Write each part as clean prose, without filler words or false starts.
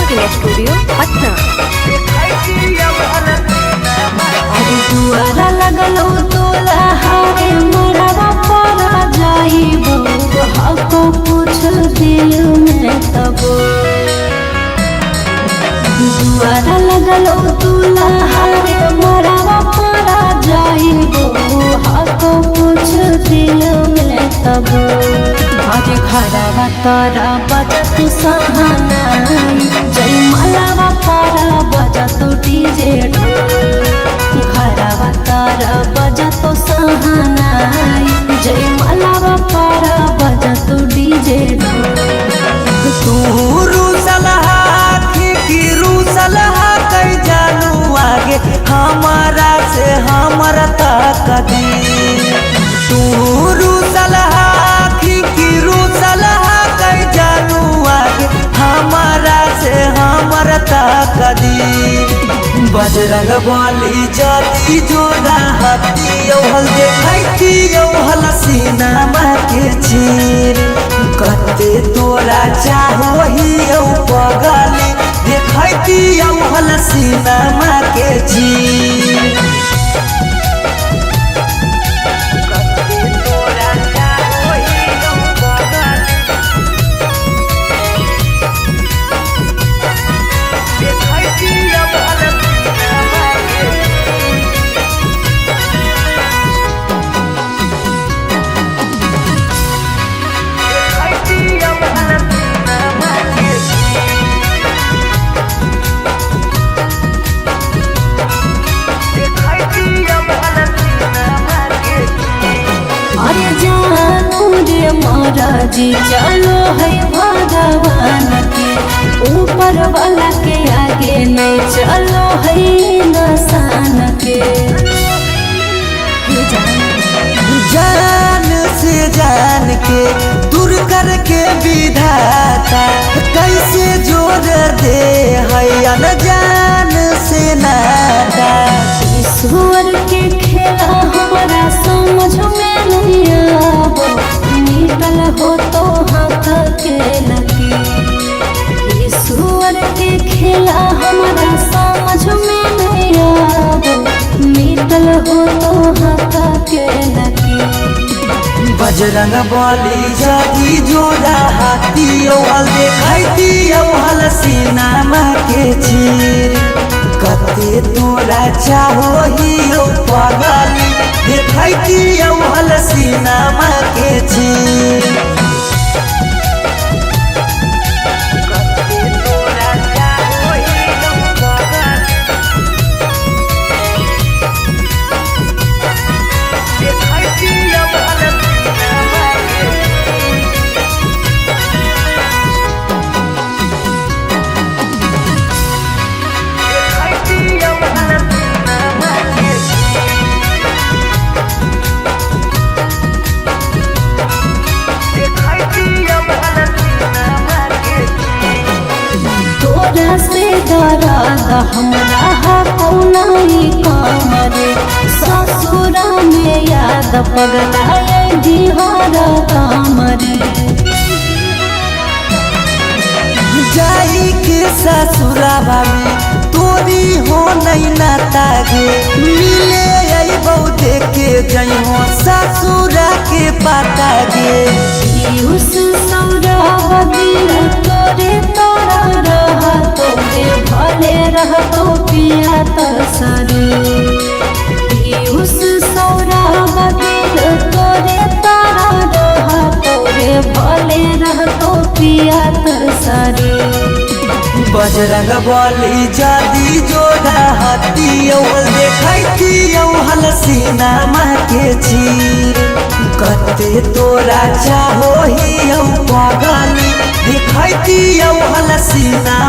Recording studio Patna. अरे दुआरा लगलो तोला हारे मरवा परा जाइबो हको पूछ दिल में तब दुआरा लगलो तोला हारे मरवा परा जाइबो हको पूछ दिल में तब आज खराबा तारा बजत सहानाई जय मलावा पारा बजत डीजे खराबा तारा बजत सहानाई जय मलावा पारा बजत डीजे तू रूसलहा की रूसलहा कई जानू आगे हमारा से हमारा तक दी तू रूसलहा की रूसलहा कई जानू आगे हमारा से हमारा तक दी बजरंग बली जाती जोड़ा हती हल देखती हल सीना के चीर कते तोरा चाहो ही पगली देखती हल सीना के चीर महाराजी चलो है भगवान के ऊपर वाला के आगे नहीं चलो है नसान के जान से जान के दूर करके विधाता कैसे जोड़ दे है अनजान से नाता ईश्वर के खेला हमारा समझ में नहीं आबो निकल हो तो हाथ के लगी ईश्वर के खेला हमारा समझ में नहीं आबो निकल हो तो हाथ के लगी बजरंग बली जाती जोड़ा हाथी हल देखती हल सीना के चीर कते तोरा चाहो ही पगली देखती हल सीना के चीर से डरादा हमरा कौनाई कामरे ससुरा में याद पगलाए दिहारा कामरे जाई के ससुराबा में तोरी हो नहीं नाता गे मिले आई बहु देखे जई हो ससुरा के पाता गे उस सौरा दिल तोरे तोरा रहा तोरे भले रह तो पिया तरसरे उस सौरा दिल तोरे तारा रहा तोरे भले रह तो पिया तरसरे बजरंग बली जादी जोड़ा हाथी देखती हल सीना के चीर कते तोरा चाहो ही पगली देखती हल सीना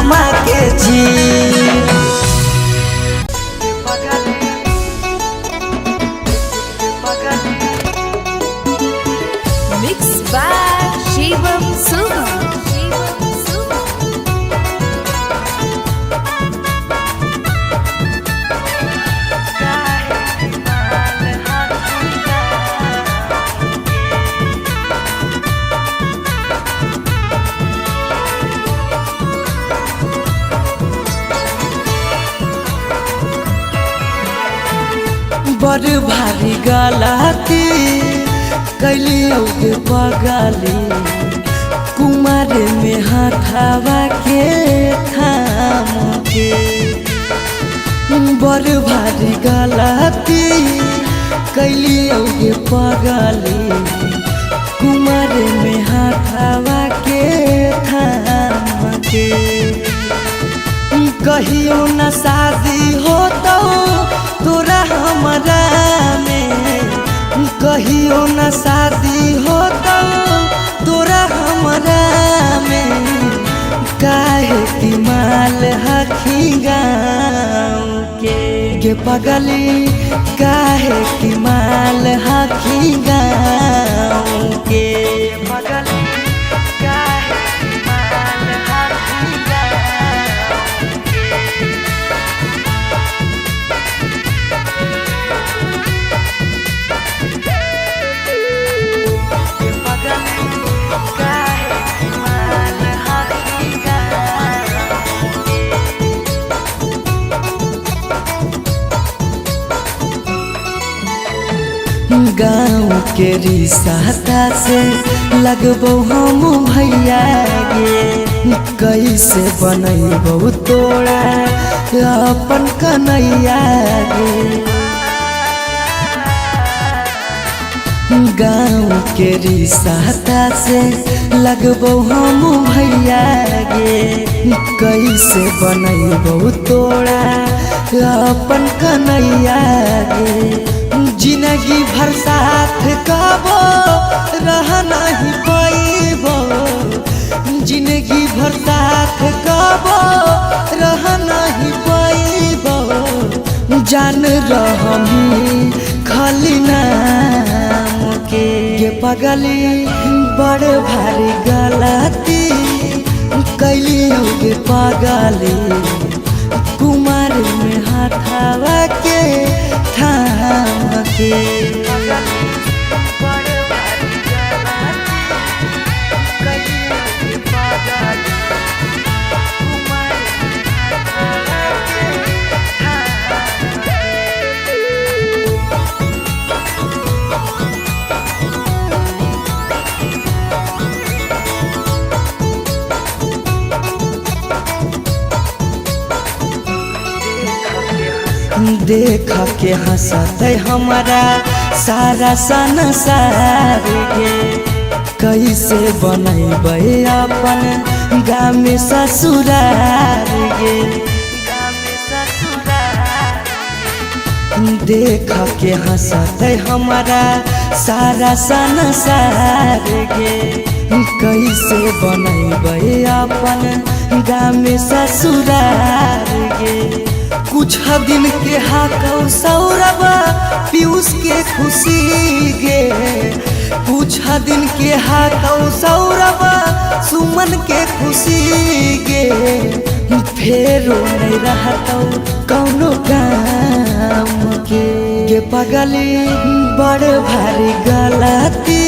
के चीर मिक्स बाय शिवम सुगम। बड़ भारी गलती कैलियो के पगली कुमार में हाथावा के थाम के बड़ भारी गलती कैलियो के पगली कुमार में हाथावा के थाम के कहियो न शादी हो तो तोरा हमरा में कहियो न शादी हो तो तोरा हमरा में काहे की माल हखी गाँव के पगली काहे की माल हखी गाँव के पगली काहे की माल हखी गाँव के पगली काहे की माल हखी गाँव गाँव के रिश्ता से लगबो हम भैया गे कैसे बनैबो तोड़ा अपन कन्हैया गे गाँव के रिश्ता से लगबो हम भैया गे कैसे बनैबो तोड़ा अपन कन्हैया गे जिंदगी भर साथ कबो रह नहीं पाइबो जिंदगी भर साथ कबो रह नहीं पाइबो जान रहमी खाली नाम के पगली बड़ भारी गलती कैलियो के पगली कुमार में हाथावा के थाम के बड़ भारी गलती कैलियो के पगली कुमार में हाथावा के थाम देख के हंसते हमारा सारा संसार गे कैसे बनैबे अपन गाँव में ससुरार गे देख के हंसते हमारा सारा संसार गे कैसे बनैबे अपन गाँव में ससुरार गे कुछ दिन के हाकौ सौरभ पीयूष के खुशी गे कुछ दिन के हाकौ सौरभ सुमन के खुशी गे फेरो नहीं रहतौ कौनो काम के पगली बड़ भारी गलती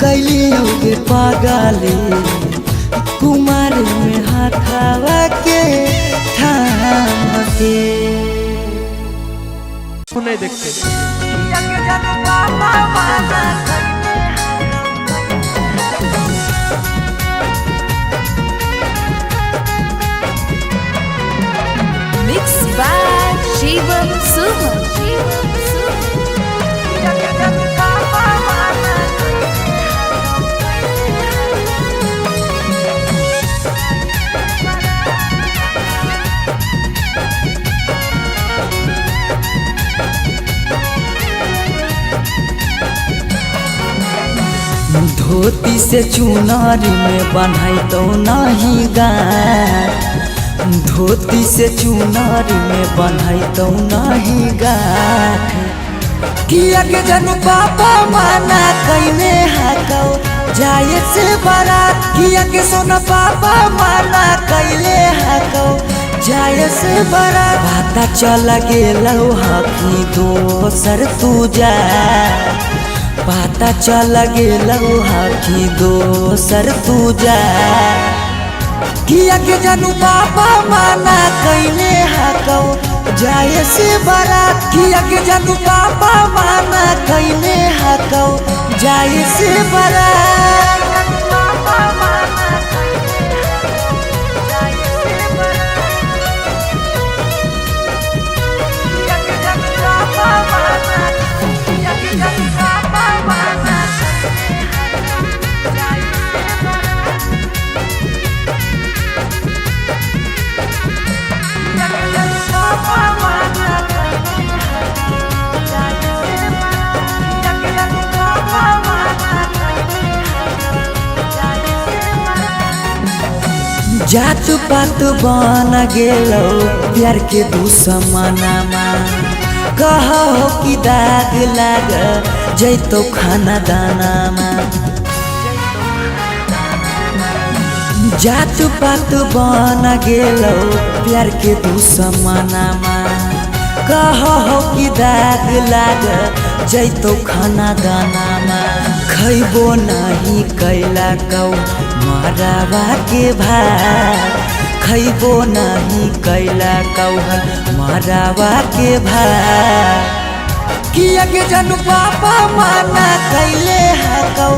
कैलियो के पगली कुमार में हाथावा के थाम के नहीं देखते मिक्स बाय शिवम सुगम धोती से चुनारी में बन्हाई तो नहीं गाय धोती से चुनारी में बन्हाई तो नहीं गाय किया के जनु पापा माना कैने हाकौ जाए से बारात किया के सोना पापा माना कैले हाकौ जाए से बारात पता चल गेलौ हकी दोसर तू जा पता चल गेलौ हकी दोसर तू जा किया के जानू बाबा माना कैले हाकौ जाए से बारात किया के जानू पापा माना कैले हकौ जाए से बारात जात पात बन गेलो प्यार के दुश्मनमा कहो कि दाग लाग जैतो खाना दानामा जात पात बन गेलो प्यार के दुश्मनमा कहो कि दाग लाग जैतो खाना दानामा खैबो नहीं कैला कौ मरावा के भात खैबो नहीं कैला कौहल मरावा के भात किया के जानू पापा माना कैले हकौ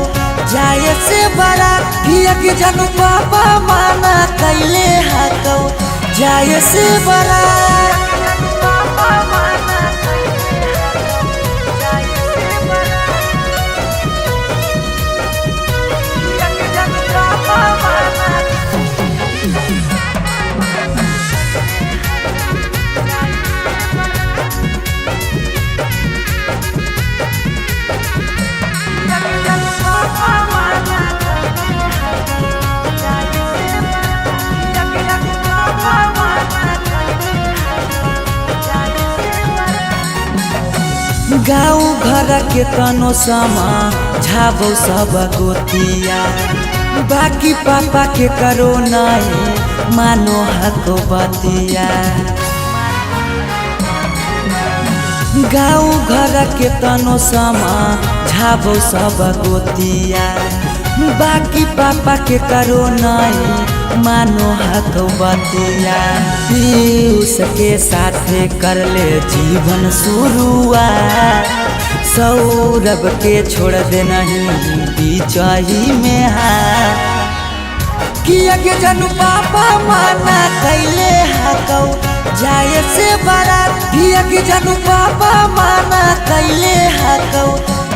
जाए से बारात किया के जानू पापा माना कैले हकौ जाए से बारात गाँव घर के तनो समा झाबो सब गोतिया बाकी पापा के करो नहीं मानो हको बतिया गाँव घर के तनो समा झाबो सब गोतिया बाकी पापा के करो नहीं मानो हको बतिया पीयूष के साथे कर ले जीवन शुरुआत सौरभ के छोड़ दे नहीं बिचाही में हाथ किया के जानू पापा माना कैले हकौ जाए से बारात किया के जानू पापा माना कैले हकौ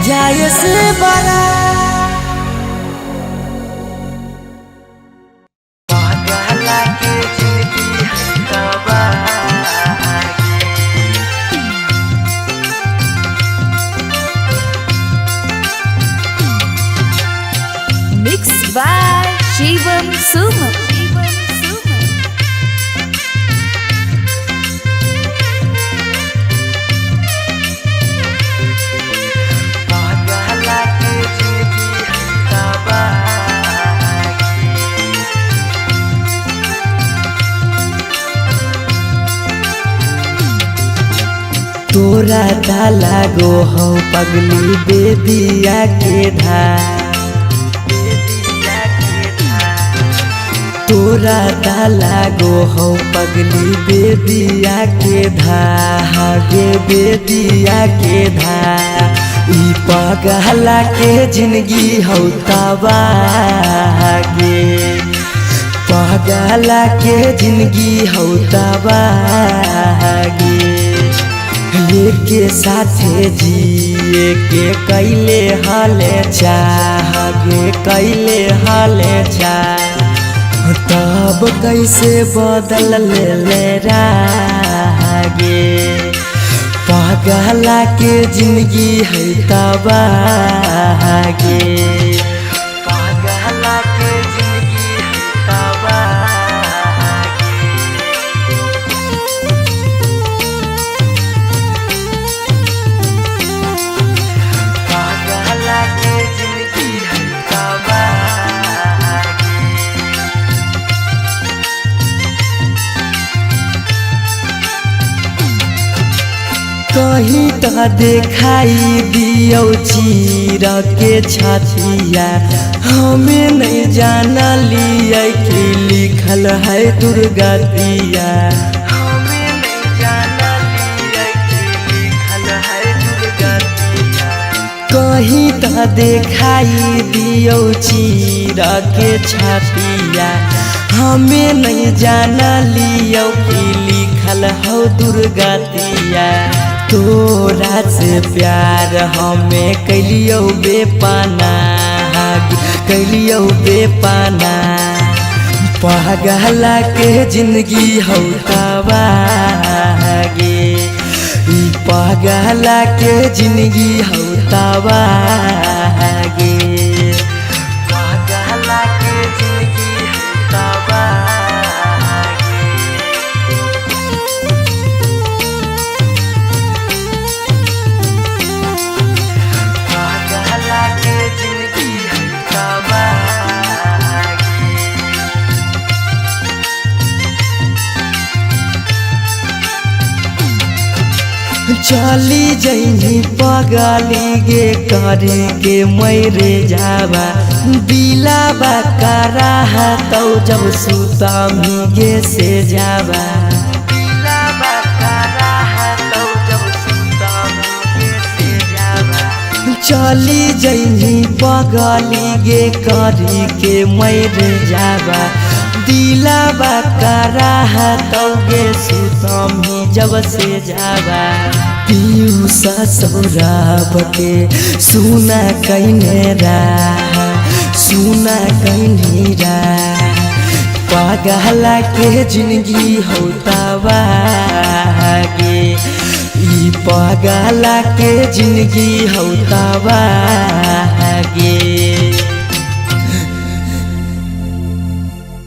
जाए से बारात Mixed by Shivam Suman. तोरा डाला गो हो पगली बेदिया के धार तोरा डाला गो हो पगली बेदिया के धागे बेदिया के ई पगला के जिंदगी हो तबागे पगला के जिंदगी हो तबागे लेके साथे जिए के कैले हाले चाहगे कैले हाले चाह तब कैसे बदल ले रागे पगला के जिंदगी है तबागे पगला के जिंदगी है तबागे पगला के जिंदगी है तबागे कहीं तो दिखाई दियो चीर के छतिया हमें नहीं जाना लिया कि लिखल है दुर्गतिया हमें नहीं जाना कहीं तो देखाई दियो चीर के छतिया हमें नहीं जाना लियो कि लिखल हो दुर्गतिया तोरा से प्यार हमें कैलियो बेपाना कैलियो बेपाना पागला के जिंदगी हो तबागे पागला के जिंदगी हो तबागे पागला के जिंदगी हो तबागे पागला के जिंदगी हो तबागे चली जइनी पगली गे करे के मैरे जावा दिलाबा करा तो जब सुता गे से जावा दिलाबा करा तो जब सुता गे से जावा चली जइनी पगली गे करे के मैरे जावा दिलाबा करा तो गे सुतमी जब से जावा पीयूषा सौरभ के सुना कहने सुना कहने पागला के जिंदगी हो तबागे पागला के जिंदगी हो तबागे